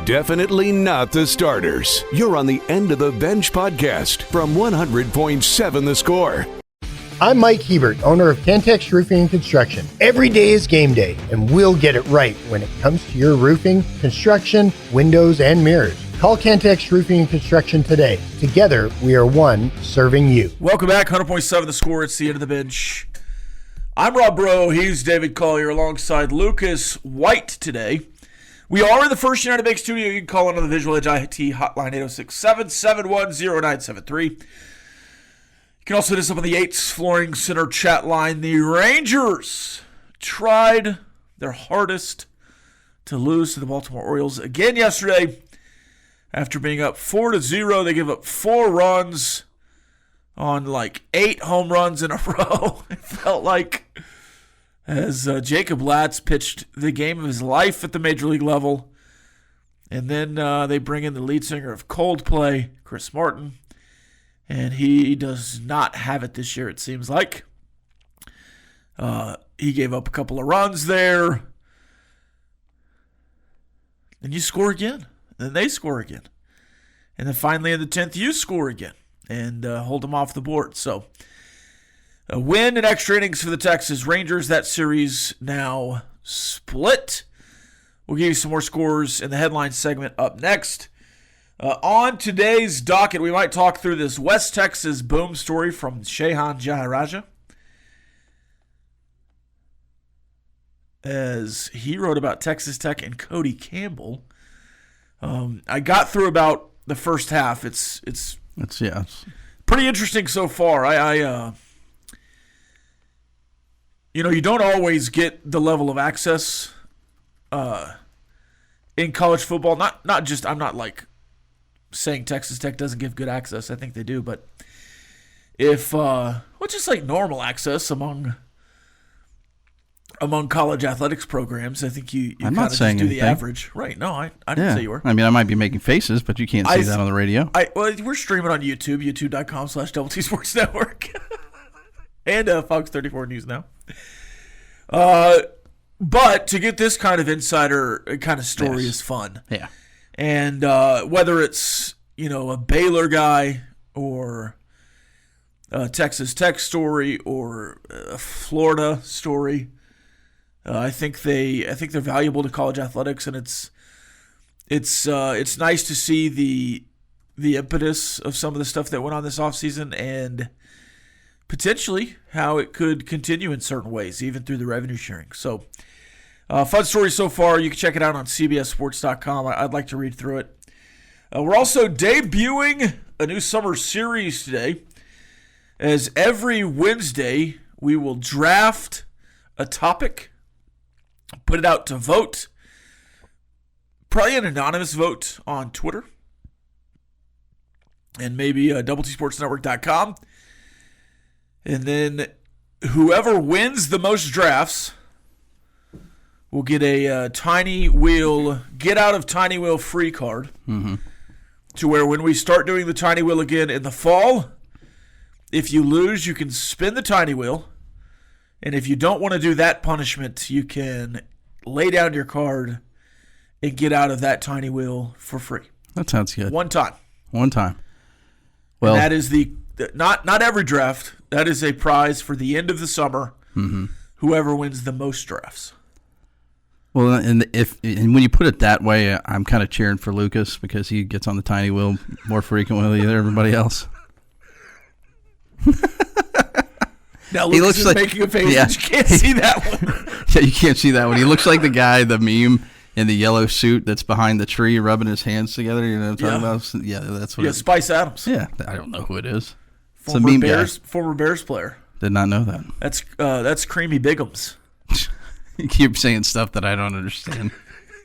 Definitely not the starters. You're on the End of the Bench podcast from 100.7 The Score. I'm Mike Hebert, owner of Cantex Roofing and Construction. Every day is game day, and we'll get it right when it comes to your roofing, construction, windows, and mirrors. Call Cantex Roofing and Construction today. Together, we are one serving you. Welcome back, 100.7 The Score. It's the End of the Bench. I'm Rob Breaux. He's David Collier alongside Lucas White today. We are in the First United Bank studio. You can call in on the Visual Edge IT hotline 806-771-0973. You can also hit us up on the Yates Flooring Center chat line. The Rangers tried their hardest to lose to the Baltimore Orioles again yesterday. After being up 4-0, they give up 4 runs on like 8 home runs in a row. It felt like as Jacob Latz pitched the game of his life at the major league level. And then they bring in the lead singer of Coldplay, Chris Martin. And he does not have it this year, it seems like. He gave up a couple of runs there. Then you score again. Then they score again. And then finally in the 10th, you score again and hold them off the board. So a win in extra innings for the Texas Rangers. That series now split. We'll give you some more scores in the headline segment up next. On today's docket, we might talk through this West Texas boom story from Shehan Jaharaja, as he wrote about Texas Tech and Cody Campbell. I got through about the first half. It's pretty interesting so far. You don't always get the level of access in college football. Not just, I'm not like saying Texas Tech doesn't give good access. I think they do, but if just like normal access among college athletics programs, I think you kind of just do anything. The average. Right. No, I didn't say you were. I mean, I might be making faces, but you can't see that on the radio. We're streaming on YouTube, youtube.com/Double T Sports Network. And Fox 34 News now. But to get this kind of insider kind of story is fun. Yeah. And whether it's, a Baylor guy or a Texas Tech story or a Florida story, I think they're valuable to college athletics, and it's nice to see the impetus of some of the stuff that went on this offseason and potentially how it could continue in certain ways, even through the revenue sharing. So, fun story so far. You can check it out on cbssports.com. I'd like to read through it. We're also debuting a new summer series today, as every Wednesday we will draft a topic, put it out to vote, probably an anonymous vote on Twitter, and maybe doubletsportsnetwork.com. And then whoever wins the most drafts will get a Tiny Wheel, get out of Tiny Wheel free card. Mm-hmm. To where when we start doing the Tiny Wheel again in the fall, if you lose, you can spin the Tiny Wheel. And if you don't want to do that punishment, you can lay down your card and get out of that Tiny Wheel for free. That sounds good. One time. Well, and that is not every draft. That is a prize for the end of the summer. Mm-hmm. Whoever wins the most drafts. Well, and when you put it that way, I'm kind of cheering for Lucas because he gets on the Tiny Wheel more frequently than everybody else. Now Lucas is making a face, but you can't see that one. Yeah, you can't see that one. He looks like the guy, the meme in the yellow suit that's behind the tree rubbing his hands together. You know what I'm talking about? Yeah, that's what. Yeah, Spice Adams. Yeah, I don't know who it is. Former Bears player. Did not know that. That's Creamy Biggums. You keep saying stuff that I don't understand.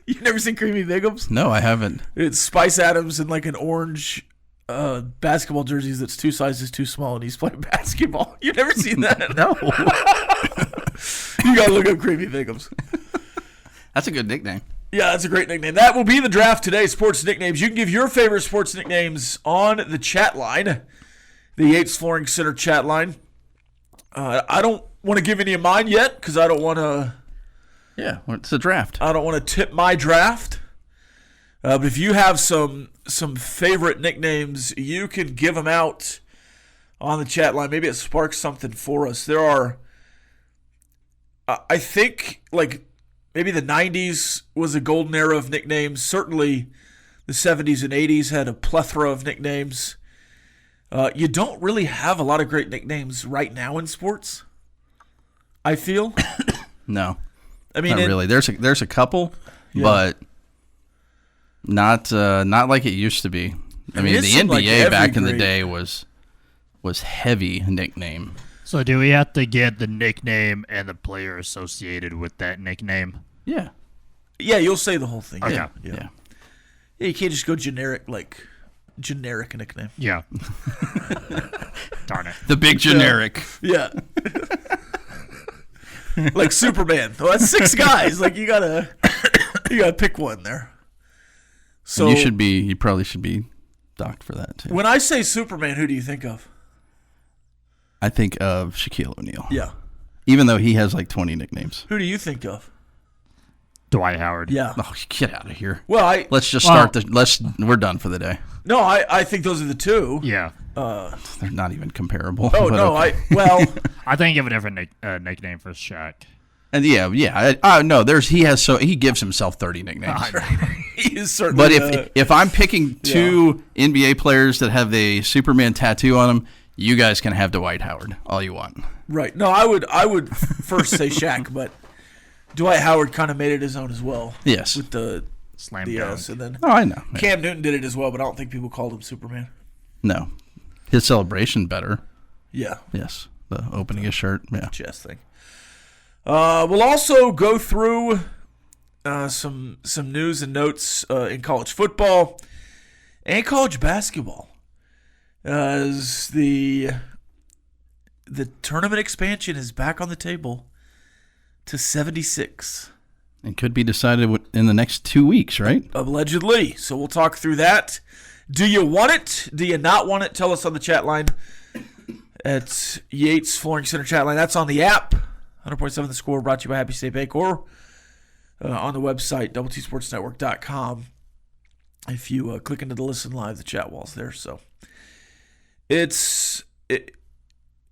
You've never seen Creamy Biggums? No, I haven't. It's Spice Adams in like an orange basketball jerseys that's 2 sizes too small, and he's playing basketball. You've never seen that? No. You got to look up Creamy Biggums. That's a good nickname. Yeah, that's a great nickname. That will be the draft today, sports nicknames. You can give your favorite sports nicknames on the chat line, the Yates Flooring Center chat line. I don't want to give any of mine yet because I don't want to... Yeah, well, it's a draft. I don't want to tip my draft. But if you have some favorite nicknames, you can give them out on the chat line. Maybe it sparks something for us. There are, I think, like maybe the 90s was a golden era of nicknames. Certainly the 70s and 80s had a plethora of nicknames. You don't really have a lot of great nicknames right now in sports, I feel. No. I mean, not really. There's a couple, but not like it used to be. I mean, the NBA back in the day was heavy nickname. So do we have to get the nickname and the player associated with that nickname? Yeah. Yeah, you'll say the whole thing. Okay. Yeah. Yeah. Yeah, you can't just go generic nickname. Yeah. Darn it. The big generic. Yeah. Like Superman. Well, that's 6 guys. Like you gotta pick one there. So And you probably should be docked for that too. When I say Superman, who do you think of? I think of Shaquille O'Neal. Yeah. Even though he has like 20 nicknames. Who do you think of? Dwight Howard. Yeah. Oh, get out of here. Well, let's just start we're done for the day. No, I think those are the two. Yeah. They're not even comparable. Oh no, okay. I think of a different nickname for Shaq. And no, he gives himself 30 nicknames. He is certainly. But if I'm picking 2 NBA players that have the Superman tattoo on them, you guys can have Dwight Howard all you want. Right. No, I would first say Shaq, but Dwight Howard kind of made it his own as well. Yes. With the Slam the dunk. S, and then I know. Cam Newton did it as well, but I don't think people called him Superman. No. His celebration better. Yeah. Yes. The opening his shirt. Yeah. Chest thing. We'll also go through some news and notes in college football and college basketball as the tournament expansion is back on the table to 76. And could be decided in the next 2 weeks, right? Allegedly. So we'll talk through that. Do you want it? Do you not want it? Tell us on the chat line. It's Yates Flooring Center chat line. That's on the app. 100.7 The Score, brought to you by Happy State Bank, or on the website, doubleTSportsNetwork.com. If you click into the listen live, the chat wall's there. So it's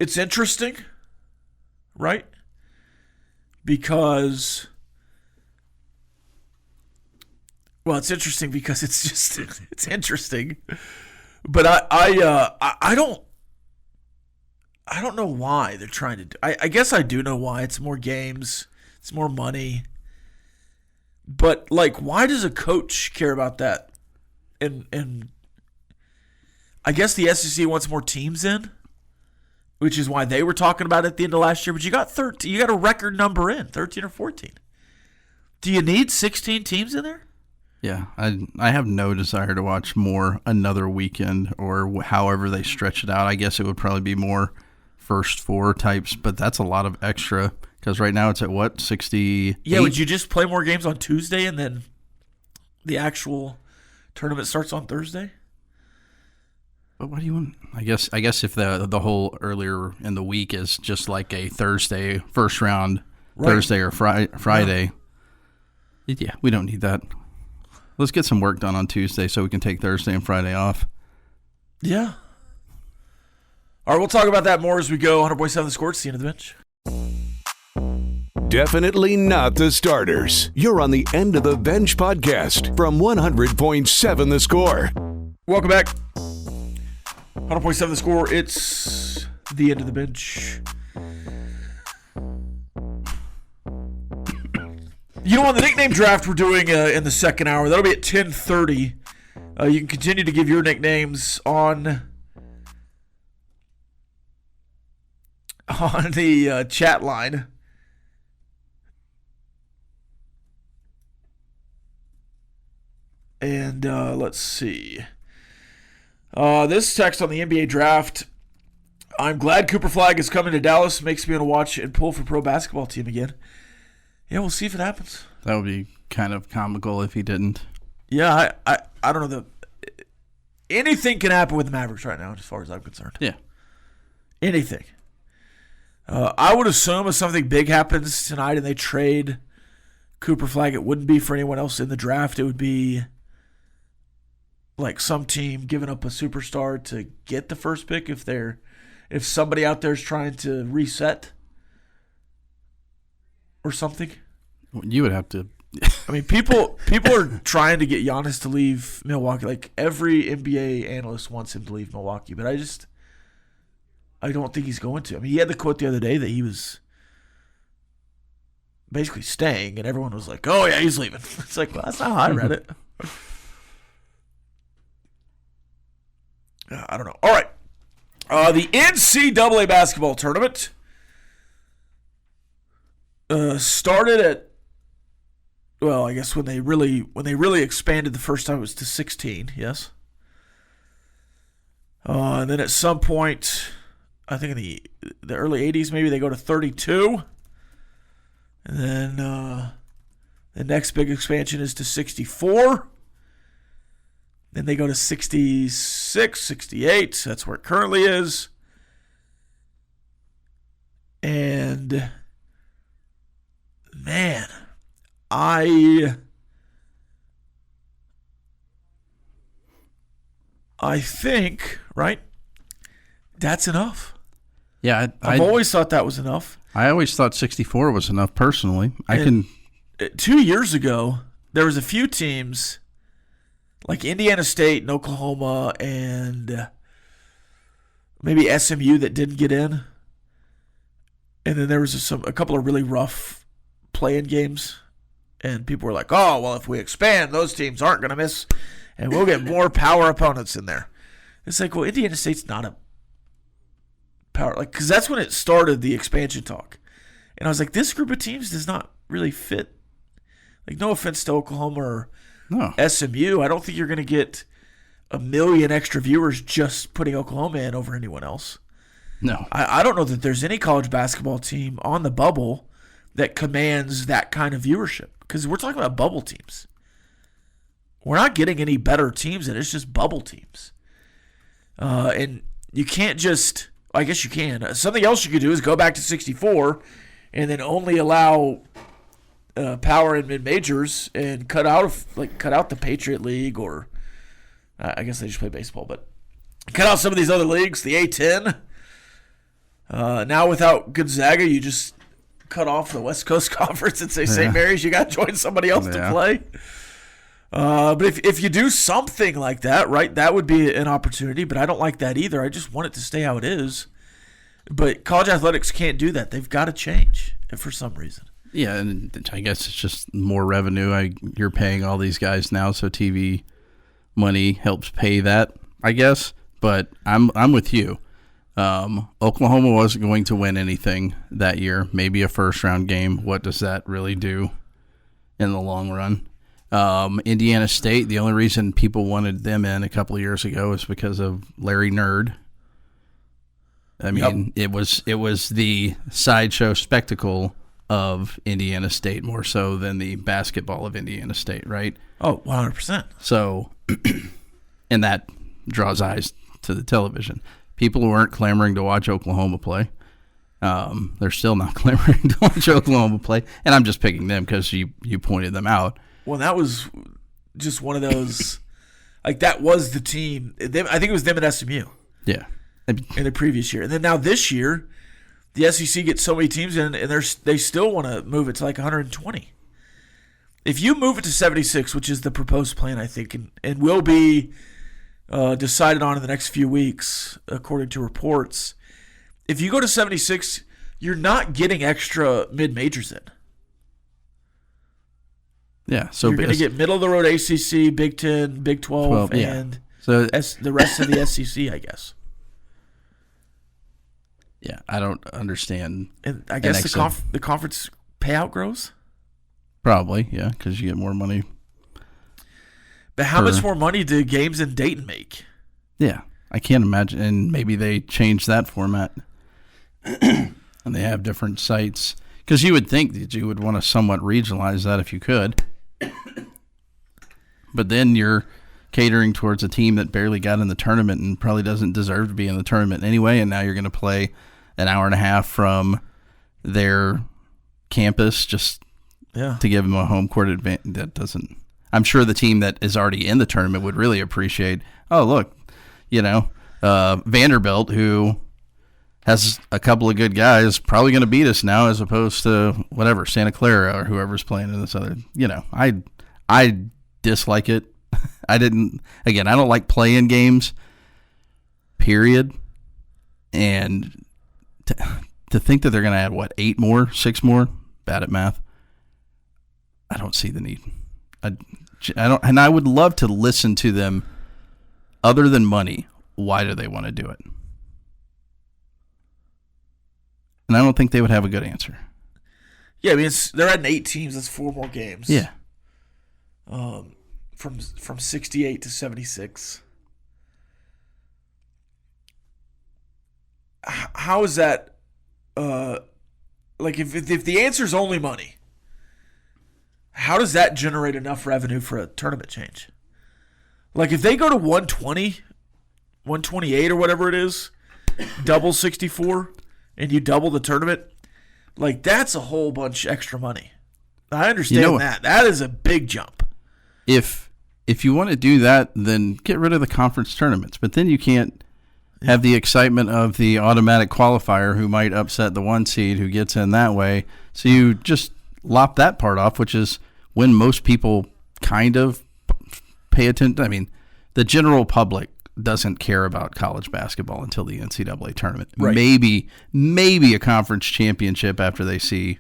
interesting, right? Because, well, it's interesting because it's interesting. But I don't know why they're trying to do. I guess I do know why. It's more games. It's more money. But like, why does a coach care about that? And I guess the SEC wants more teams in, which is why they were talking about it at the end of last year. But you got 13. You got a record number in 13 or 14. Do you need 16 teams in there? Yeah, I have no desire to watch another weekend or however they stretch it out. I guess it would probably be more first 4 types, but that's a lot of extra because right now it's at what, 60? Yeah, would you just play more games on Tuesday and then the actual tournament starts on Thursday? But what do you want? I guess if the whole earlier in the week is just like a Thursday first round, right. Thursday or Friday. Yeah, we don't need that. Let's get some work done on Tuesday so we can take Thursday and Friday off. Yeah. All right, we'll talk about that more as we go. 100.7 The Score. It's the end of the bench. Definitely not the starters. You're on the End of the Bench podcast from 100.7 The Score. Welcome back. 100.7 The Score. It's the End of the Bench. You know, on the nickname draft we're doing in the second hour, that'll be at 10:30. You can continue to give your nicknames on the chat line. And let's see. This text on the NBA draft. I'm glad Cooper Flagg is coming to Dallas. Makes me want to watch and pull for pro basketball team again. Yeah, we'll see if it happens. That would be kind of comical if he didn't. Yeah, I don't know. Anything can happen with the Mavericks right now, as far as I'm concerned. Yeah. Anything. I would assume if something big happens tonight and they trade Cooper Flagg, it wouldn't be for anyone else in the draft. It would be like some team giving up a superstar to get the first pick if somebody out there is trying to reset or something. You would have to. I mean, people are trying to get Giannis to leave Milwaukee. Like every NBA analyst wants him to leave Milwaukee, but I don't think he's going to. I mean, he had the quote the other day that he was basically staying, and everyone was like, "Oh yeah, he's leaving." It's like, well, that's not how I read it. I don't know. All right, the NCAA basketball tournament started at. Well, I guess when they really expanded the first time it was to 16, yes. And then at some point, I think in the early 80s, maybe they go to 32. And then the next big expansion is to 64. Then they go to 66, 68. That's where it currently is. And, man, I think, right, that's enough. Yeah, I've always thought that was enough. I always thought 64 was enough personally. 2 years ago, there was a few teams like Indiana State and Oklahoma and maybe SMU that didn't get in. And then there was a couple of really rough play-in games. And people were like, oh, well, if we expand, those teams aren't going to miss, and we'll get more power opponents in there. It's like, well, Indiana State's not a power, like, because that's when it started, the expansion talk. And I was like, this group of teams does not really fit. Like, no offense to Oklahoma or SMU. I don't think you're going to get 1 million extra viewers just putting Oklahoma in over anyone else. No. I don't know that there's any college basketball team on the bubble that commands that kind of viewership. Because we're talking about bubble teams. We're not getting any better teams, and it's just bubble teams. And you can't just, I guess you can. Something else you could do is go back to 64 and then only allow power in mid-majors and cut out the Patriot League, or I guess they just play baseball, but cut out some of these other leagues, the A-10. Now without Gonzaga, you just cut off the West Coast Conference and say, St. Mary's, you got to join somebody else to play. But if you do something like that, right, that would be an opportunity. But I don't like that either. I just want it to stay how it is. But college athletics can't do that. They've got to change for some reason. Yeah, and I guess it's just more revenue. You're paying all these guys now, so TV money helps pay that, I guess. But I'm with you. Oklahoma wasn't going to win anything that year, maybe a first-round game. What does that really do in the long run? Indiana State, the only reason people wanted them in a couple of years ago is because of Larry Nerd. I mean, It was the sideshow spectacle of Indiana State more so than the basketball of Indiana State, right? Oh, 100%. So, and that draws eyes to the television. People who aren't clamoring to watch Oklahoma play, they're still not clamoring to watch Oklahoma play. And I'm just picking them because you pointed them out. Well, that was just one of those, like that was the team. I think it was them at SMU. Yeah. In the previous year. And then now this year, the SEC gets so many teams in, and they still want to move it to like 120. If you move it to 76, which is the proposed plan, I think, and will be decided on in the next few weeks, according to reports. If you go to 76, you're not getting extra mid-majors in. Yeah, so you're going to get middle-of-the-road ACC, Big 10, Big 12, and so the rest of the SEC, I guess. Yeah, I don't understand. And I guess the conference payout grows? Probably, yeah, because you get more money. But how much more money do games in Dayton make? Yeah, I can't imagine. And maybe they change that format and they have different sites. Because you would think that you would want to somewhat regionalize that if you could. But then you're catering towards a team that barely got in the tournament and probably doesn't deserve to be in the tournament anyway. And now you're going to play an hour and a half from their campus just to give them a home court advantage. That doesn't. I'm sure the team that is already in the tournament would really appreciate, oh, look, Vanderbilt, who has a couple of good guys, probably going to beat us now as opposed to whatever, Santa Clara or whoever's playing in this other, I dislike it. I don't like playing games, period. And to think that they're going to add, 6 more? Bad at math. I don't see the need. I don't, and I would love to listen to them. Other than money, why do they want to do it? And I don't think they would have a good answer. Yeah, I mean, they're adding 8 teams. That's 4 more games. Yeah. From 68 to 76. How is that? If the answer is only money, how does that generate enough revenue for a tournament change? Like if they go to 120, 128 or whatever it is, double 64, and you double the tournament, like that's a whole bunch extra money. I understand that. That is a big jump. If you want to do that, then get rid of the conference tournaments. But then you can't have the excitement of the automatic qualifier who might upset the 1 seed who gets in that way. So you just lop that part off, which is when most people kind of pay attention. I mean, the general public doesn't care about college basketball until the NCAA tournament. Right. Maybe a conference championship after they see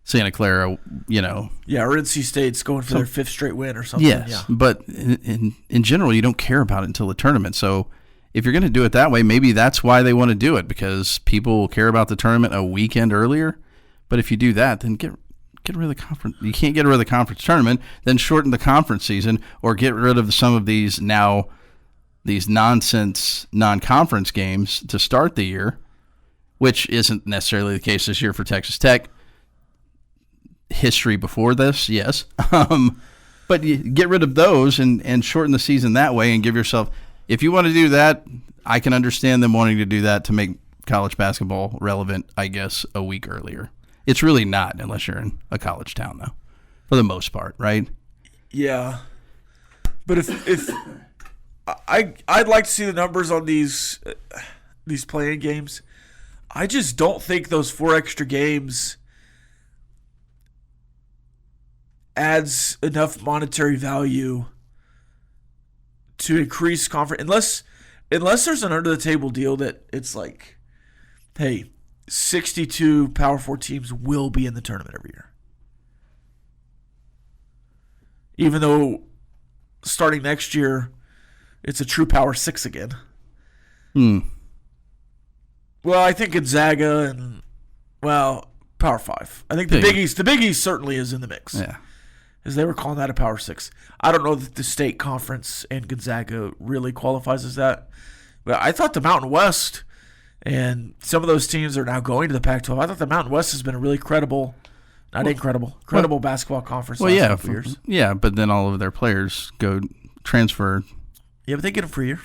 Santa Clara, Yeah, or NC State's going for their 5th straight win or something. Yes, yeah. But in general, you don't care about it until the tournament. So if you're going to do it that way, maybe that's why they want to do it, because people will care about the tournament a weekend earlier. But if you do that, then get rid of the conference. You can't get rid of the conference tournament, then shorten the conference season, or get rid of some of these nonsense non-conference games to start the year, which isn't necessarily the case this year for Texas Tech. History before this, yes. But you get rid of those and shorten the season that way and give yourself, if you want to do that, I can understand them wanting to do that to make college basketball relevant, I guess, a week earlier. It's really not unless you're in a college town, though, for the most part, right? Yeah. But if I'd like to see the numbers on these playing games. I just don't think those 4 extra games adds enough monetary value to increase conference, unless there's an under the table deal that it's like, hey, 62 Power 4 teams will be in the tournament every year. Even though starting next year it's a true Power 6 again. Well, I think Gonzaga and Power 5. I think the Big East certainly is in the mix. Yeah. As they were calling that a Power 6. I don't know that the state conference and Gonzaga really qualifies as that. But I thought the Mountain West, and some of those teams are now going to the Pac-12. I thought the Mountain West has been a really credible basketball conference last couple years. Yeah, but then all of their players go transfer. Yeah, but they get them for a year.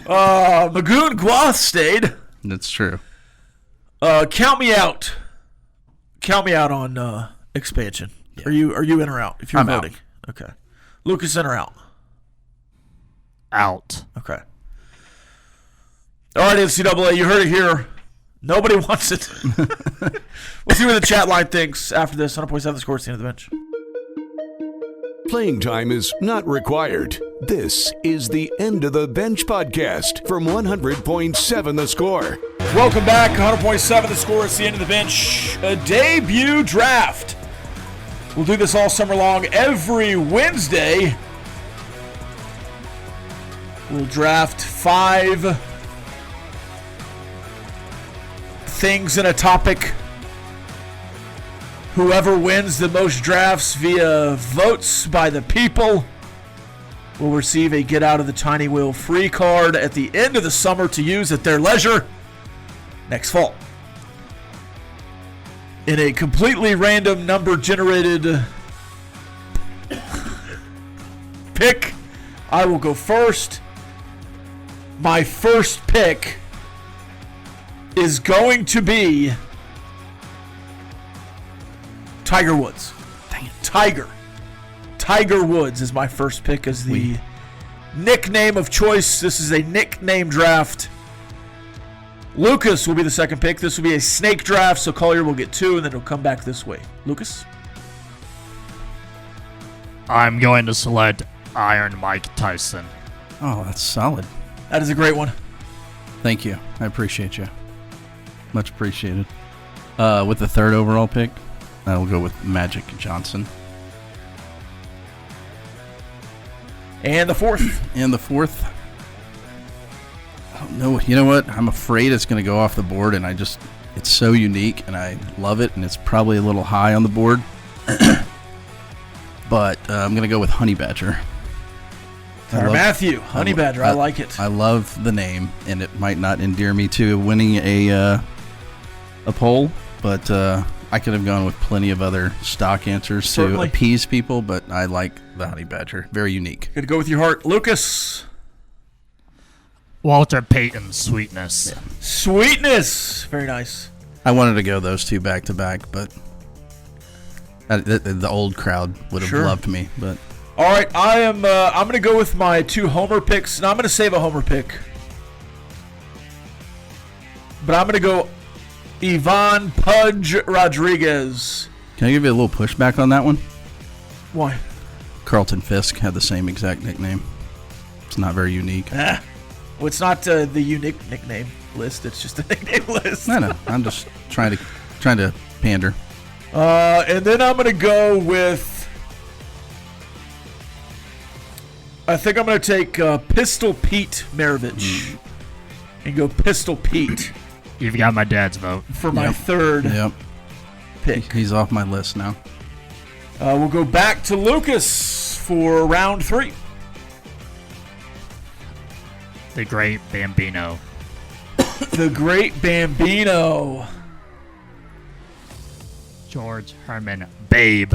Magoon Guath stayed. That's true. Count me out. Count me out on expansion. Yeah. Are you in or out? If you're voting, out. Okay. Lucas, in or out? Out. Okay. All right, NCAA, you heard it here. Nobody wants it. We'll see what the chat line thinks after this. 100.7 The Score at the end of the bench. Playing time is not required. This is the End of the Bench podcast from 100.7 The Score. Welcome back. 100.7 The Score. It's the End of the Bench. A debut draft. We'll do this all summer long. Every Wednesday, we'll draft 5 things in a topic. Whoever wins the most drafts via votes by the people will receive a Get Out of the Tiny Wheel free card at the end of the summer to use at their leisure next fall. In a completely random number-generated pick, I will go first. My first pick is going to be Tiger Woods. Tiger. Tiger Woods is my first pick as the nickname of choice. This is a nickname draft. Lucas will be the second pick. This will be a snake draft, so Collier will get 2, and then it'll come back this way. Lucas? I'm going to select Iron Mike Tyson. Oh, that's solid. That is a great one. Thank you. I appreciate you. Much appreciated. With the third overall pick, I will go with Magic Johnson. And the fourth. I don't know. You know what? I'm afraid it's going to go off the board, and it's so unique, and I love it, and it's probably a little high on the board. But I'm going to go with Honey Badger. Matthew, Honey Badger. I like it. I love the name, and it might not endear me to winning a poll, but I could have gone with plenty of other stock answers to appease people, but I like the Honey Badger. Very unique. Good to go with your heart. Lucas. Walter Payton, Sweetness. Yeah. Sweetness. Very nice. I wanted to go those two back to back, but the old crowd would have loved me. But all right, I'm going to go with my 2 homer picks, and I'm going to save a homer pick. But I'm going to go Ivan Pudge Rodriguez. Can I give you a little pushback on that one? Why? Carlton Fisk had the same exact nickname. It's not very unique. Well, it's not the unique nickname list. It's just a nickname list. No. I'm just trying to pander. And then I'm going to go with... I think I'm going to take Pistol Pete Maravich and go Pistol Pete. You've got my dad's vote. For my third pick. He's off my list now. We'll go back to Lucas for round 3. The Great Bambino. The Great Bambino. George Herman Babe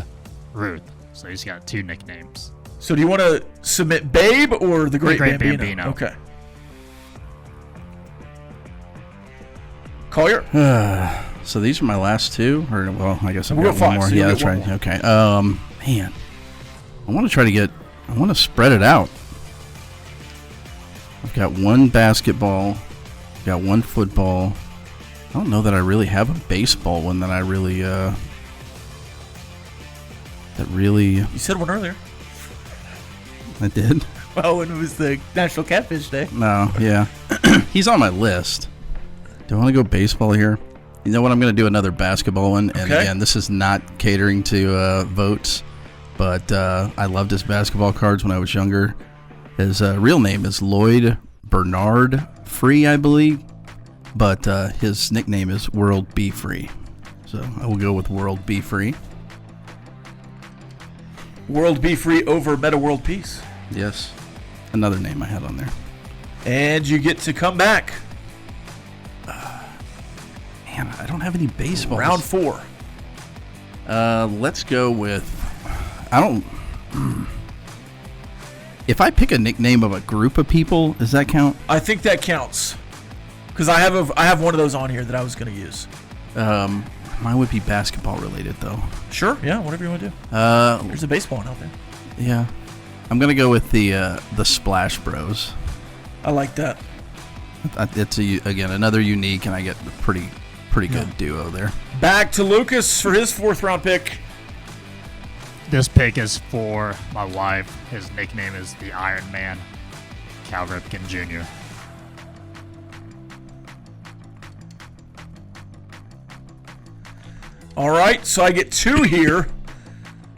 Ruth. So he's got 2 nicknames. So do you want to submit Babe or the Great Bambino? Okay. Collier? So these are my last 2? Or, well, I guess I've we'll got go one 5, more. so Yeah, that's right. More. Okay. Man. I want to spread it out. I've got 1 basketball. I've got 1 football. I don't know that I really have a baseball one that I really, You said one earlier. I did? Well, when it was the National Catfish Day. No, yeah. He's on my list. Do I want to go baseball here? You know what? I'm going to do another basketball one. And again, this is not catering to votes, but I loved his basketball cards when I was younger. His real name is Lloyd Bernard Free, I believe, but his nickname is World Be Free. So I will go with World Be Free. World Be Free over Meta World Peace. Yes. Another name I had on there. And you get to come back. Man, I don't have any baseballs. Round 4. Let's go with... If I pick a nickname of a group of people, does that count? I think that counts. Because I have one of those on here that I was going to use. Mine would be basketball related, though. Sure, yeah, whatever you want to do. There's a baseball one out there. Yeah. I'm going to go with the Splash Bros. I like that. It's, again, another unique, and I get a pretty good duo there. Back to Lucas for his 4th round pick. This pick is for my wife. His nickname is the Iron Man, Cal Ripken Jr. All right, so I get 2 here.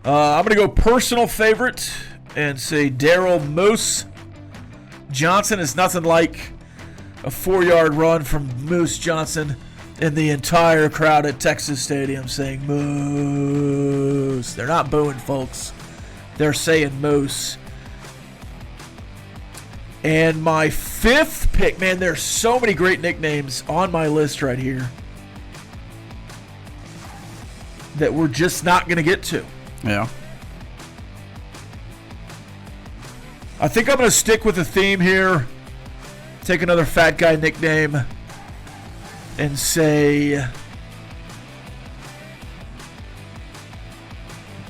I'm going to go personal favorite and say Daryl Moose Johnson. Is nothing like a 4-yard run from Moose Johnson and the entire crowd at Texas Stadium saying Moose. They're not booing, folks. They're saying Moose. And my 5th pick, man, there's so many great nicknames on my list right here that we're just not going to get to. Yeah. I think I'm going to stick with the theme here. Take another fat guy nickname and say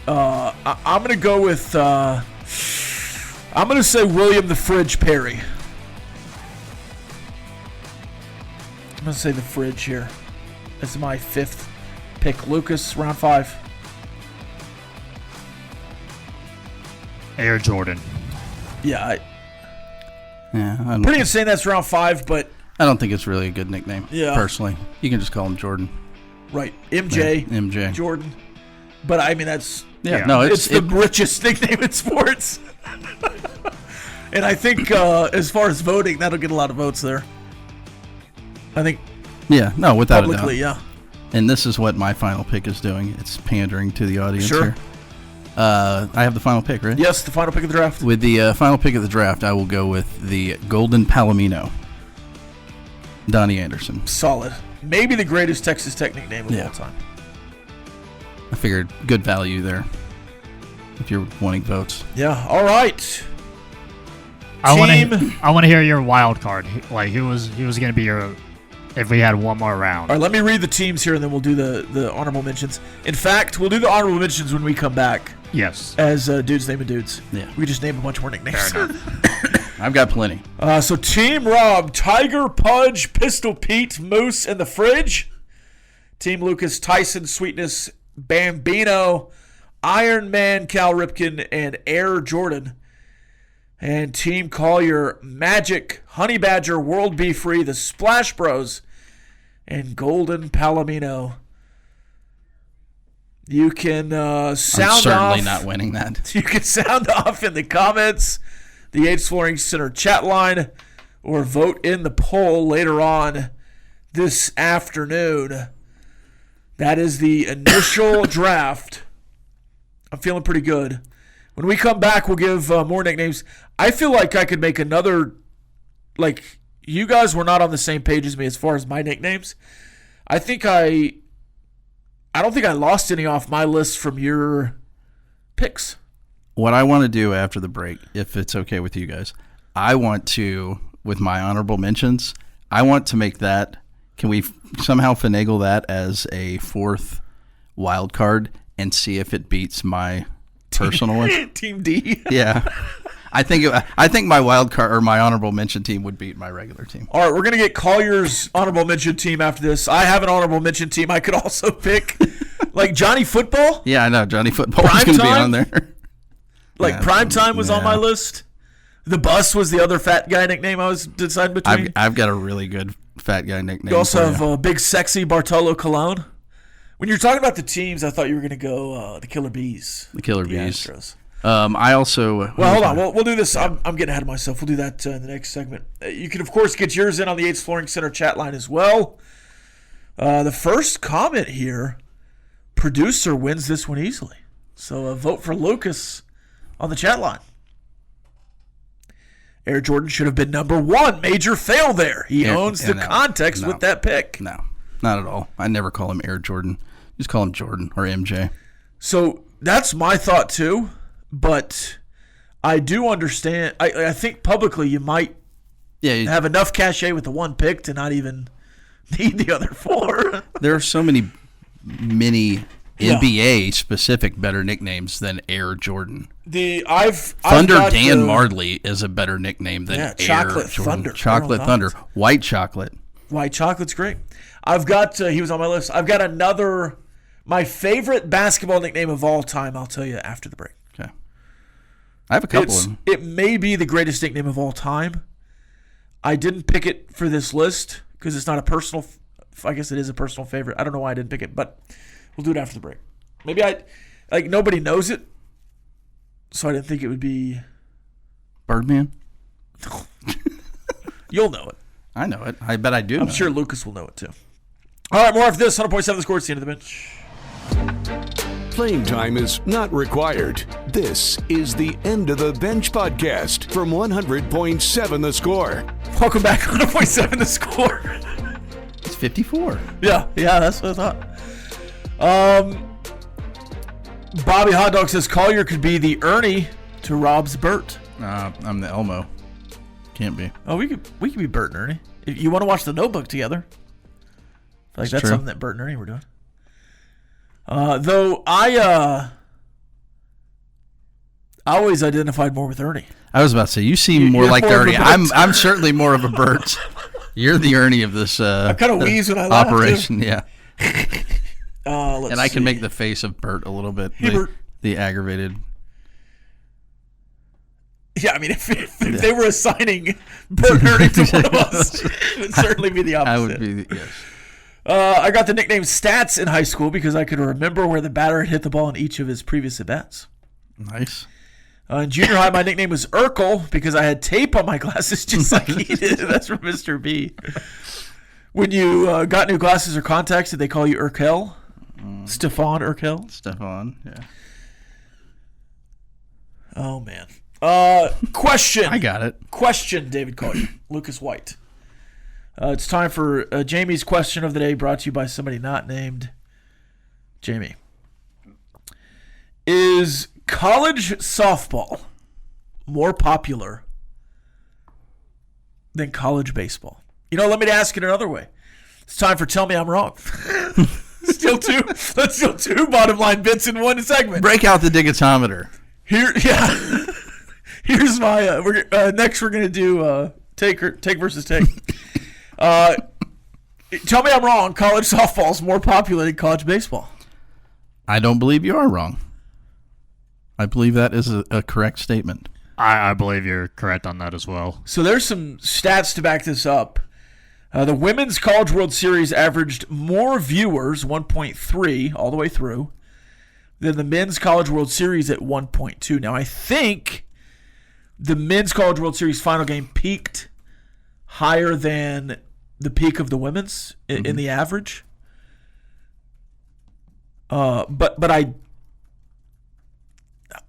I'm going to go with, I'm going to say William the Fridge Perry. I'm going to say the Fridge here. This is my 5th pick. Lucas, round 5. Air Jordan. Yeah, Yeah, pretty insane that's round 5, but I don't think it's really a good nickname. Yeah. Personally, you can just call him Jordan. right, MJ, Yeah, MJ. Jordan. But I mean, that's No, it's the richest nickname in sports. And I think as far as voting, that'll get a lot of votes there. I think no, without a doubt. publicly, yeah. And this is what my final pick is doing. It's pandering to the audience Sure. here. I have the final pick, right? Yes, the final pick of the draft. With the final pick of the draft, I will go with the Golden Palomino, Donnie Anderson. Solid. Maybe the greatest Texas Tech nickname of all time. I figured good value there if you're wanting votes. Yeah, all right. I want Team. to hear your wild card. Like who was going to be your if we had one more round. All right, let me read the teams here, and then we'll do the honorable mentions. In fact, we'll do the honorable mentions when we come back. Yes. As dudes naming dudes. Yeah. We just name a bunch more nicknames. Fair enough. I've got plenty. So Team Rob, Tiger, Pudge, Pistol Pete, Moose, and the Fridge. Team Lucas, Tyson, Sweetness, Bambino, Iron Man, Cal Ripken, and Air Jordan. And Team Collier, Magic, Honey Badger, World Be Free, the Splash Bros, and Golden Palomino. You can sound I'm certainly off. not winning that. You can sound off in the comments, the Yates Flooring Center chat line, or vote in the poll later on this afternoon. That is the initial draft. I'm feeling pretty good. When we come back, we'll give more nicknames. I feel like I could make another, like, you guys were not on the same page as me as far as my nicknames. I don't think I lost any off my list from your picks. What I want to do after the break, if it's okay with you guys, I want to, with my honorable mentions, I want to make that, can we somehow finagle that as a 4th wild card and see if it beats my personal one? Team D. Yeah. I think my wild card or my honorable mention team would beat my regular team. All right, we're going to get Collier's honorable mention team after this. I have an honorable mention team. I could also pick, like, Johnny Football. Yeah, I know. Johnny Football was going to be on there. Like, Yeah, Primetime was on my yeah. list. The Bus was the other fat guy nickname I was deciding between. I've got a really good fat guy nickname. You also for have Big Sexy Bartolo Colon. When you're talking about the teams, I thought you were going to go the Killer Bees. the Killer The Bees. Astros. I also. Well, hold on. We'll do this. I'm getting ahead of myself. We'll do that in the next segment. You can, of course, get yours in on the Yates Flooring Center chat line as well. The first comment here, producer wins this one easily. So vote for Lucas on the chat line. Air Jordan should have been number 1. Major fail there. He owns the context with that pick. No, not at all. I never call him Air Jordan. Just call him Jordan or MJ. So that's my thought too. But I do understand. I think publicly you might have enough cachet with the 1 pick to not even need the other 4. There are so many NBA specific better nicknames than Air Jordan. Thunder Dan Mardley is a better nickname than Air Chocolate Jordan. Thunder. Chocolate Thunder. White Chocolate. White Chocolate's great. I've got he was on my list. I've got another, my favorite basketball nickname of all time. I'll tell you after the break. Okay. I have a couple of them. It may be the greatest nickname of all time. I didn't pick it for this list because it's not a personal. I guess it is a personal favorite. I don't know why I didn't pick it, but we'll do it after the break. Maybe nobody knows it, so I didn't think it would be Birdman? You'll know it. I know it. I bet I do. I'm sure Lucas will know it too. All right, more after this. 100.7 The Score. It's the end of the bench. Playing time is not required. This is the End of the Bench podcast from 100.7 The Score. Welcome back. 100.7 The Score. It's 54. Yeah, that's what I thought. Bobby Hot Dog says Collier could be the Ernie to Rob's Bert. I'm the Elmo. Can't be. Oh, we could be Bert and Ernie. If you want to watch The Notebook together. I feel like that's true. something that Bert and Ernie were doing. Though I I always identified more with Ernie. I was about to say, you seem more like more of a Ernie. I'm certainly more of a Bert. You're the Ernie of this I kind of wheeze when I laugh, operation. too. Yeah. And I can make the face of Bert a little bit. Hey, Bert. The aggravated. Yeah, I mean, if they were assigning Bert and Ernie to one of us, it would certainly be the opposite. I would be, yes. I got the nickname Stats in high school because I could remember where the batter had hit the ball in each of his previous at-bats. Nice. In junior high, my nickname was Urkel because I had tape on my glasses just like he did. That's from Mr. B. When you got new glasses or contacts, did they call you Urkel? Stefan Urkel? Stefan, yeah. Oh, man. Question. I got it. Question, David Collier. Lucas White. It's time for Jamie's question of the day, brought to you by somebody not named Jamie. Is college softball more popular than college baseball? You know, let me ask it another way. It's time for Tell Me I'm Wrong. Still two bottom line bits in one segment. Break out the digitometer. Here's my. Next, we're gonna do take versus take. Tell me I'm wrong. College softball is more popular than college baseball. I don't believe you are wrong. I believe that is a correct statement. I believe you're correct on that as well. So there's some stats to back this up. The Women's College World Series averaged more viewers, 1.3 all the way through, than the Men's College World Series at 1.2. Now, I think the Men's College World Series final game peaked higher than the peak of the women's in the average. But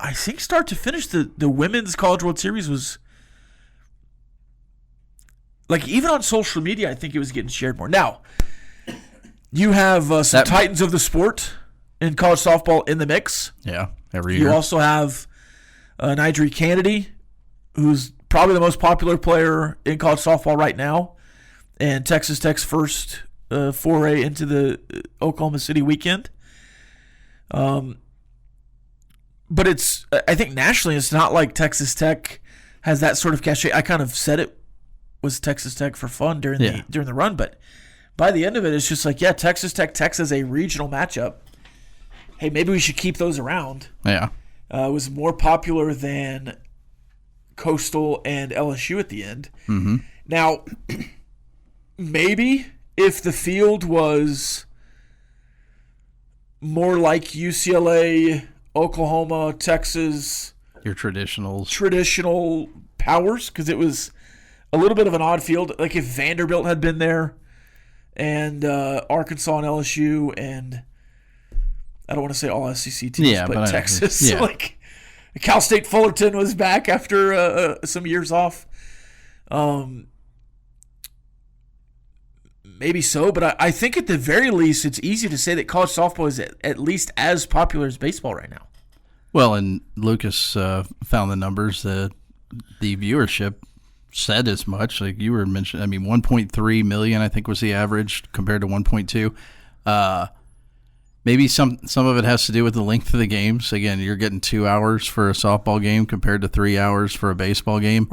I think start to finish the Women's College World Series was, like, even on social media, I think it was getting shared more. Now, you have some titans of the sport in college softball in the mix. Yeah, every year. You also have Nigel Kennedy, who's probably the most popular player in college softball right now, and Texas Tech's first foray into the Oklahoma City weekend. But I think nationally, it's not like Texas Tech has that sort of cachet. I kind of said it was Texas Tech for fun during the run, but by the end of it, it's just like, yeah, Texas Tech, Texas, a regional matchup. Hey, maybe we should keep those around. Yeah. It was more popular than Coastal and LSU at the end. Mm-hmm. Now, maybe if the field was more like UCLA, Oklahoma, Texas, your traditional powers, because it was a little bit of an odd field. Like if Vanderbilt had been there, and Arkansas and LSU, and I don't want to say all SEC teams, but Texas, like Cal State Fullerton was back after some years off. Maybe so, but I think at the very least, it's easy to say that college softball is at least as popular as baseball right now. Well, and Lucas found the numbers. The viewership said as much. Like you were mentioning, I mean, 1.3 million, I think, was the average compared to 1.2. Maybe some of it has to do with the length of the games. Again, you're getting 2 hours for a softball game compared to 3 hours for a baseball game.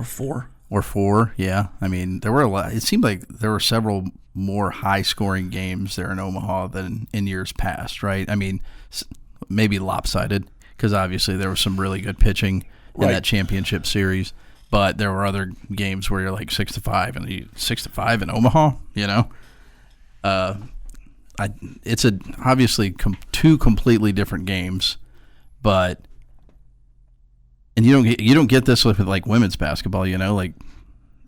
Or 4, yeah. I mean, there were a lot. It seemed like there were several more high-scoring games there in Omaha than in years past, right? I mean, maybe lopsided because obviously there was some really good pitching in that championship series, but there were other games where you're like 6-5 and 6-5 in Omaha, you know. It's obviously two completely different games, but. And you don't get this with like women's basketball, you know, like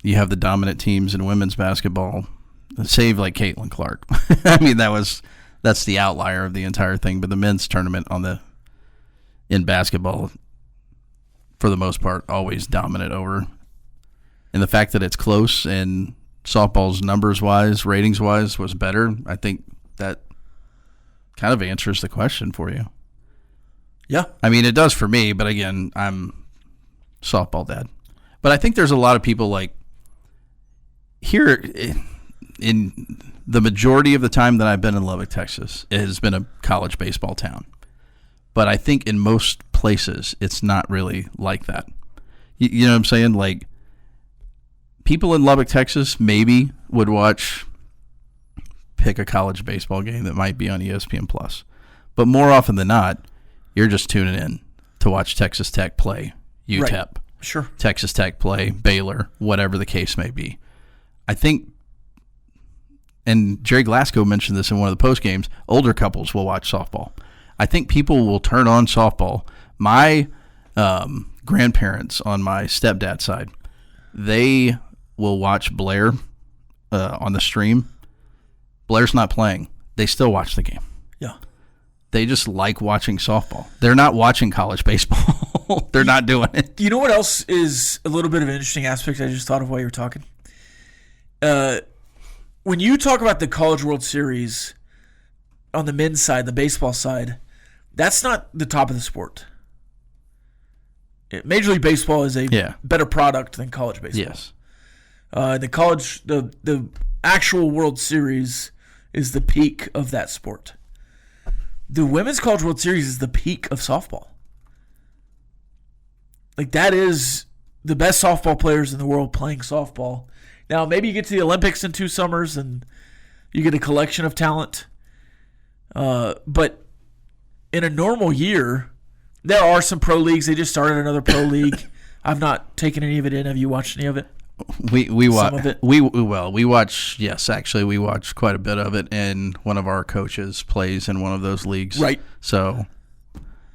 you have the dominant teams in women's basketball, save like Caitlin Clark. I mean, that's the outlier of the entire thing. But the men's tournament in basketball, for the most part, always dominant over. And the fact that it's close and softball's numbers wise, ratings wise, was better, I think that kind of answers the question for you. Yeah. I mean, it does for me, but again, I'm softball dad. But I think there's a lot of people like here in the majority of the time that I've been in Lubbock, Texas, it has been a college baseball town. But I think in most places, it's not really like that. You know what I'm saying? Like, people in Lubbock, Texas, maybe would pick a college baseball game that might be on ESPN Plus, but more often than not, you're just tuning in to watch Texas Tech play UTEP, Right. Sure. Texas Tech play Baylor, whatever the case may be. I think, and Jerry Glasgow mentioned this in one of the post games, older couples will watch softball. I think people will turn on softball. My grandparents on my stepdad's side, they will watch Blair on the stream. Blair's not playing. They still watch the game. Yeah. They just like watching softball. They're not watching college baseball. They're not doing it. You know what else is a little bit of an interesting aspect I just thought of while you were talking? When you talk about the College World Series on the men's side, the baseball side, that's not the top of the sport. Major League Baseball is a better product than college baseball. Yes. The actual World Series is the peak of that sport. The Women's College World Series is the peak of softball. Like, that is the best softball players in the world playing softball. Now, maybe you get to the Olympics in 2 summers and you get a collection of talent. But in a normal year, there are some pro leagues. They just started another pro league. I've not taken any of it in. Have you watched any of it? We watch. Some of it? We watch. Yes, actually, we watch quite a bit of it, and one of our coaches plays in one of those leagues. Right. So,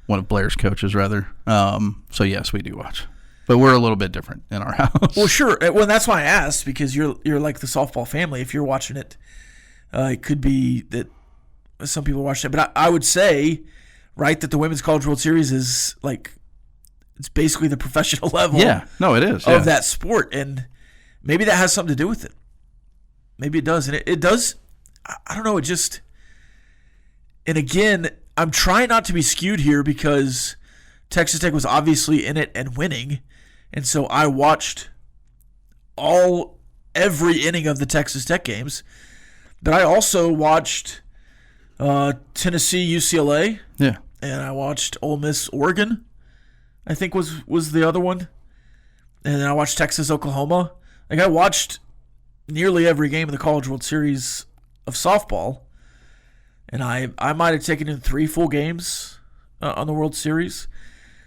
one of Blair's coaches, rather. So yes, we do watch, but we're a little bit different in our house. Well, sure. Well, that's why I asked, because you're like the softball family. If you're watching it, it could be that some people watch it. But I would say, right, that the Women's College World Series is like, it's basically the professional level. Yeah. No, it is of that sport, and maybe that has something to do with it. Maybe it does, and it does. I don't know. It just, and again, I'm trying not to be skewed here because Texas Tech was obviously in it and winning, and so I watched every inning of the Texas Tech games, but I also watched Tennessee, UCLA, and I watched Ole Miss, Oregon, I think was the other one, and then I watched Texas, Oklahoma. Like, I watched nearly every game of the College World Series of softball, and I might have taken in 3 full games on the World Series.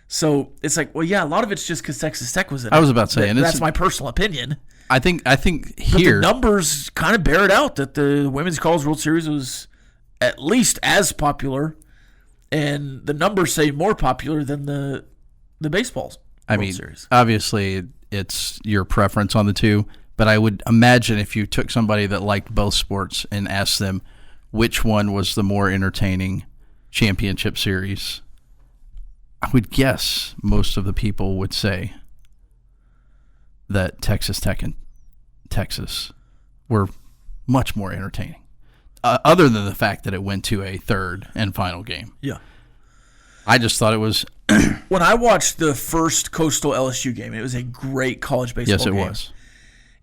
So it's like, well, yeah, a lot of it's just because Texas Tech was in it. I was about to say, and that's my personal opinion. I think But here the numbers kind of bear it out that the Women's College World Series was at least as popular, and the numbers say more popular than the baseball World Series. Obviously, it's your preference on the two, but I would imagine if you took somebody that liked both sports and asked them which one was the more entertaining championship series, I would guess most of the people would say that Texas Tech and Texas were much more entertaining, other than the fact that it went to a third and final game. Yeah. I just thought it was... When I watched the first Coastal LSU game, it was a great college baseball game. Yes, it was.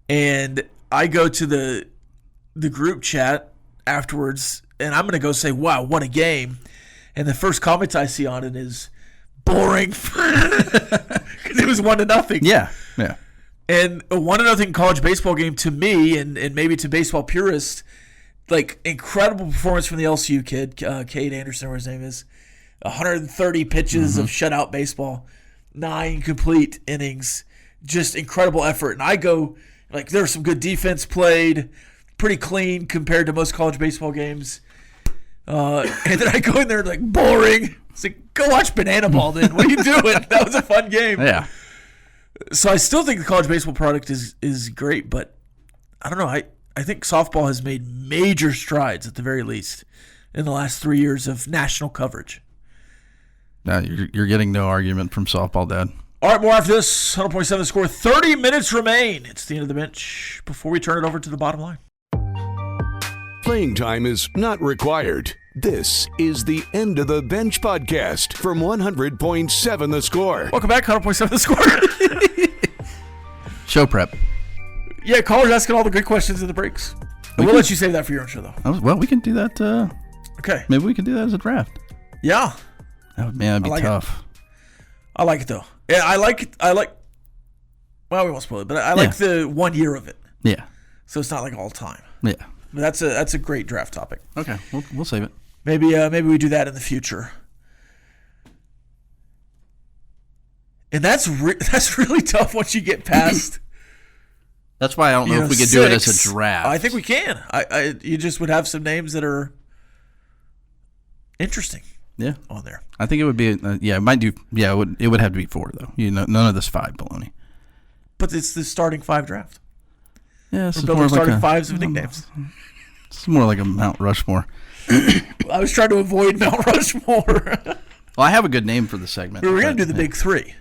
And I go to the group chat afterwards, and I'm going to go say, wow, what a game. And the first comment I see on it is boring. Because it was 1-0. Yeah. And a 1-0 college baseball game, to me, and maybe to baseball purists, like, incredible performance from the LSU kid, Cade Anderson, or his name is. 130 pitches of shutout baseball, 9 complete innings, just incredible effort. And I go, like, there's some good defense played, pretty clean compared to most college baseball games. And then I go in there, like, boring. It's like, go watch Banana Ball then. What are you doing? That was a fun game. Yeah. So I still think the college baseball product is great, but I don't know. I think softball has made major strides, at the very least, in the last 3 years of national coverage. No, you're getting no argument from softball, Dad. All right, more after this. 100.7 The Score. 30 minutes remain. It's the end of the bench before we turn it over to the bottom line. Playing time is not required. This is the End of the Bench podcast from 100.7 The Score. Welcome back, 100.7 The Score. Show prep. Yeah, callers asking all the good questions in the breaks. We'll let you save that for your own show, though. Well, we can do that. Okay. Maybe we can do that as a draft. Yeah. Oh, man, that'd be tough. I like it though. Yeah, I like. Well, we won't spoil it, but I like the 1 year of it. Yeah. So it's not like all time. Yeah. But that's a great draft topic. Okay, we'll save it. Maybe we do that in the future. And that's really tough once you get past. That's why I don't know if we could do it as a draft. I think we can. You just would have some names that are interesting. Yeah, on there. I think it would be. It might do. Yeah, it would have to be 4 though. None of this 5 baloney. But it's the starting 5 draft. Yeah, it's We're building starting 5s of nicknames. It's more like a Mount Rushmore. I was trying to avoid Mount Rushmore. Well, I have a good name for the segment. We were going to do the big 3.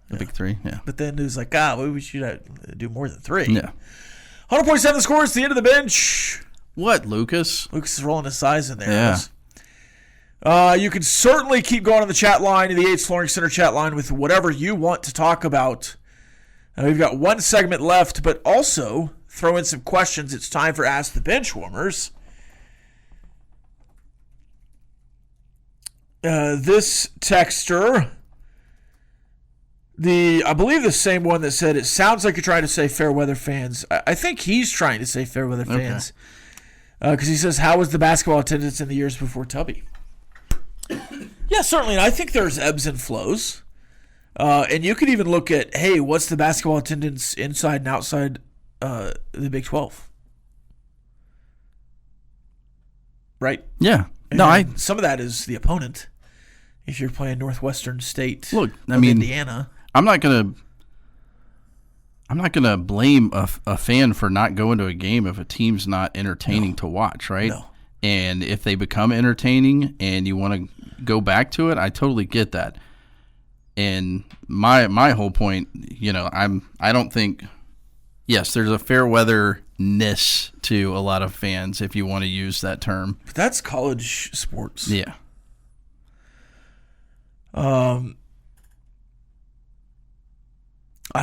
The big 3, yeah. But then it was like, we should do more than 3. Yeah. 100.7 the score. It's the end of the bench. What, Lucas? Lucas is rolling his size in there. Yeah. You can certainly keep going on the chat line, the Yates Flooring Center chat line, with whatever you want to talk about. We've got 1 segment left, but also throw in some questions. It's time for Ask the Benchwarmers. This texter, I believe the same one that said, it sounds like you're trying to say fair weather fans. I think he's trying to say fair weather fans. Because he says, how was the basketball attendance in the years before Tubby? Yeah, certainly. And I think there's ebbs and flows. And you could even look at, hey, what's the basketball attendance inside and outside the Big 12? Right? Yeah. And some of that is the opponent. If you're playing Northwestern State, Indiana, I'm not gonna blame a fan for not going to a game if a team's not entertaining to watch, right? No. And if they become entertaining and you want to go back to it, I totally get that. And my whole point, I don't think, yes, there's a fair weather-ness to a lot of fans if you want to use that term. But that's college sports. Yeah. I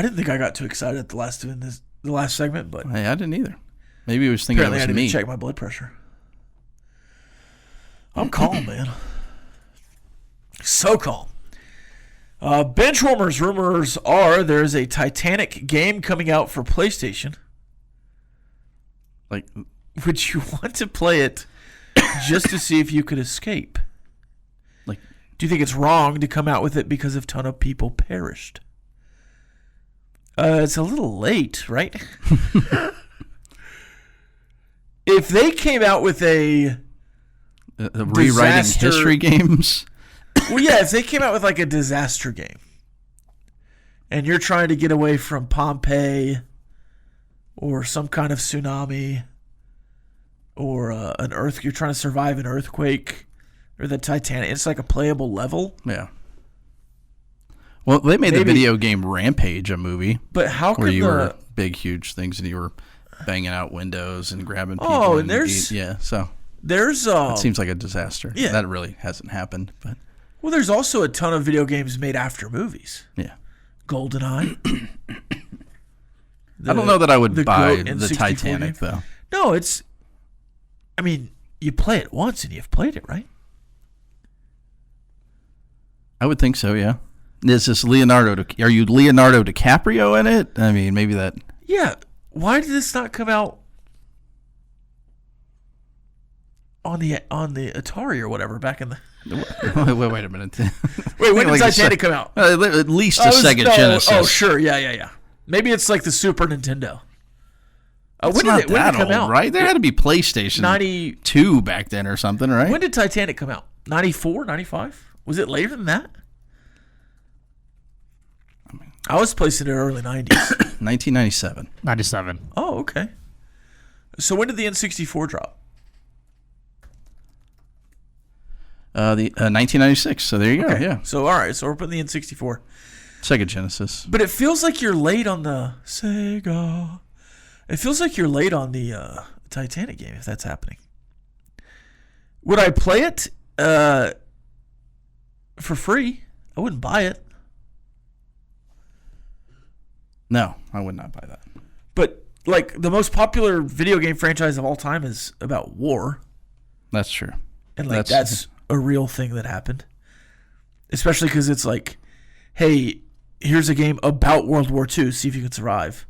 didn't think I got too excited at the last segment, but hey, I didn't either. Maybe he was thinking it was I didn't me. Check my blood pressure. I'm calm, man. So calm. Benchwarmers rumors are there's a Titanic game coming out for PlayStation. Like, would you want to play it just to see if you could escape? Like, do you think it's wrong to come out with it because a ton of people perished? It's a little late, right? If they came out with a rewriting history games. Well, yeah, if they came out with like a disaster game and you're trying to get away from Pompeii or some kind of tsunami or an earthquake, you're trying to survive an earthquake or the Titanic, it's like a playable level. Yeah. Well, they made the video game Rampage a movie. But how could where you were big, huge things and you were banging out windows and grabbing people. Oh, and there's so there's it seems like a disaster. Yeah, that really hasn't happened. But well, there's also a ton of video games made after movies. Yeah, GoldenEye. I don't know that I would buy the Titanic though. No, I mean, you play it once and you've played it, right? I would think so. Yeah. Is this Leonardo? Are you Leonardo DiCaprio in it? I mean, maybe that. Yeah. Why did this not come out on the Atari or whatever back in the? Wait a minute. Wait, when did Titanic come out? At least a Sega Genesis. Oh, sure. Yeah. Maybe it's like the Super Nintendo. When did it come out? Right? There had to be PlayStation 92 back then or something, right? When did Titanic come out? 94, 95? Was it later than that? I was placing it in the early 90s. 1997. 97. Oh, okay. So when did the N64 drop? The 1996. So there you go. Yeah. So all right. So we're putting the N64. Sega Genesis. But it feels like you're late on the Sega. It feels like you're late on the Titanic game if that's happening. Would I play it for free? I wouldn't buy it. No, I would not buy that. But like the most popular video game franchise of all time is about war. That's true. And like that's a real thing that happened. Especially because it's like hey, here's a game about World War II, see if you can survive.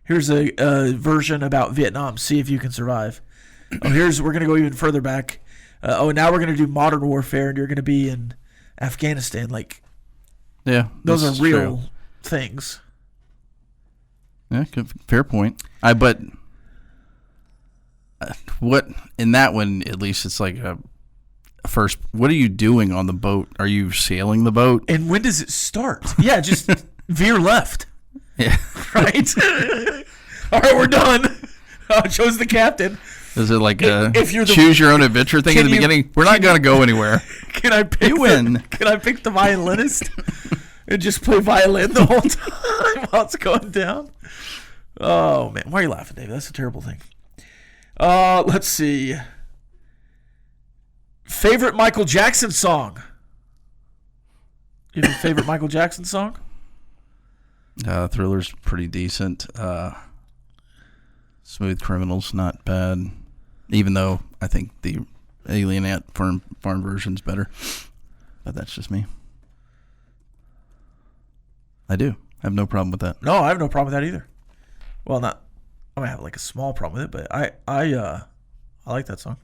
Here's a version about Vietnam, see if you can survive. Oh, we're going to go even further back. Now we're going to do modern warfare, and you're going to be in Afghanistan. Like, yeah, those are real true. things. Yeah, fair point. But what in that one, at least it's like a first. What are you doing on the boat? Are you sailing the boat? And when does it start? Yeah, just veer left. Yeah. Right? All right, we're done. Chose the captain. Is it like if you're choose your own adventure thing at the beginning? We're not going to go anywhere. Can I pick the violinist and just play violin the whole time while it's going down? Oh, man. Why are you laughing, David? That's a terrible thing. Let's see. Favorite Michael Jackson song? You have a favorite Michael Jackson song? Thriller's pretty decent. Smooth Criminal's not bad, even though I think the Alien Ant Farm version's better. But that's just me. I do. I have no problem with that. No, I have no problem with that either. Well, I might have like a small problem with it, but I like that song.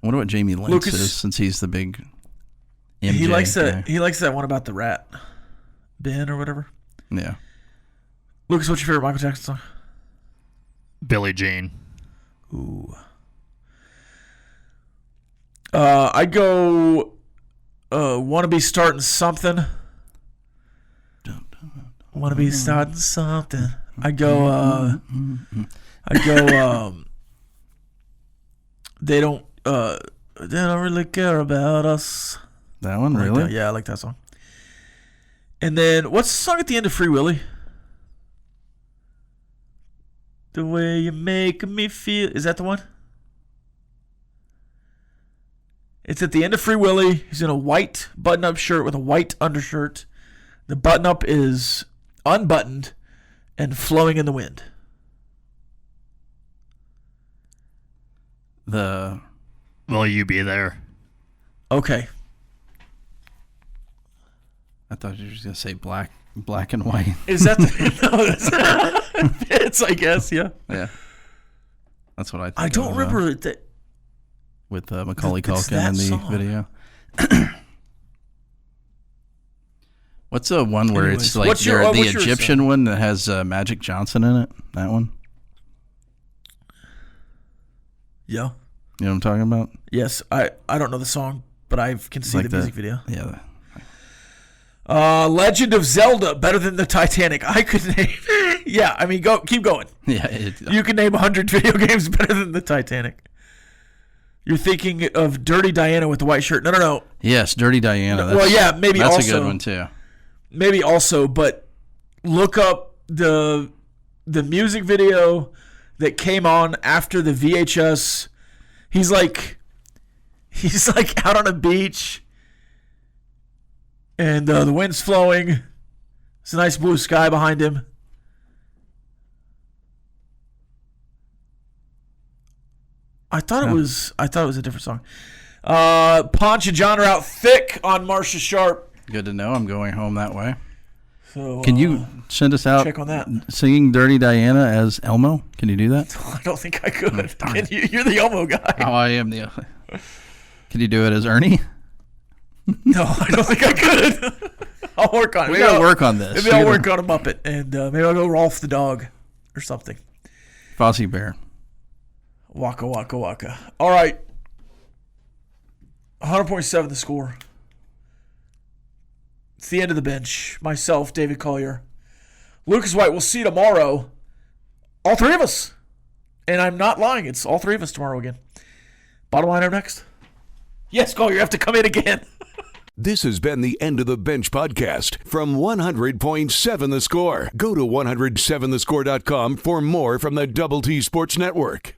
I wonder what Jamie Lynch is, since he's the big MJ He likes that. guy. He likes that one about the rat, Ben or whatever. Yeah. Lucas, what's your favorite Michael Jackson song? Billie Jean. Ooh. I go. Want to be starting something. Want to be starting something. I go. They don't really care about us. That one, really? Yeah, I like that song. And then, what's the song at the end of Free Willy? The way you make me feel. Is that the one? It's at the end of Free Willy. He's in a white button-up shirt with a white undershirt. The button-up is unbuttoned and flowing in the wind. Will you be there? Okay. I thought you were just going to say black and white. Is that the... No, that's... It's, I guess, yeah. Yeah. That's what I think. I don't remember that... With Macaulay Culkin in the song. video. What's the one where Anyways, it's like what's your the Egyptian one that has Magic Johnson in it? That one? Yeah. You know what I'm talking about? Yes. I don't know the song, but I can see the music video. Yeah. Legend of Zelda, better than the Titanic. I could name... Yeah, I mean, keep going. Yeah. You can name 100 video games better than the Titanic. You're thinking of Dirty Diana with the white shirt. No. Yes, Dirty Diana. Well, yeah, maybe that's also. That's a good one, too. Maybe also, but look up the music video that came on after the VHS. He's like out on a beach, and the wind's flowing. It's a nice blue sky behind him. I thought it was a different song. Ponch and John are out thick on Marcia Sharp. Good to know. I'm going home that way. So can you send us out check on that. Singing Dirty Diana as Elmo? Can you do that? I don't think I could. You're the Elmo guy. Oh, I am the... Can you do it as Ernie? No, I don't think I could. I'll work on it. We got to work on this. Maybe I'll work on a Muppet, and maybe I'll go Rolf the dog or something. Fozzie Bear. Waka, waka, waka. All right. 100.7 the score. It's the end of the bench. Myself, David Collier. Lucas White, we'll see you tomorrow. All three of us. And I'm not lying. It's all three of us tomorrow again. Bottom line up next. Yes, Collier, you have to come in again. This has been the End of the Bench podcast from 100.7 The Score. Go to 107thescore.com for more from the Double T Sports Network.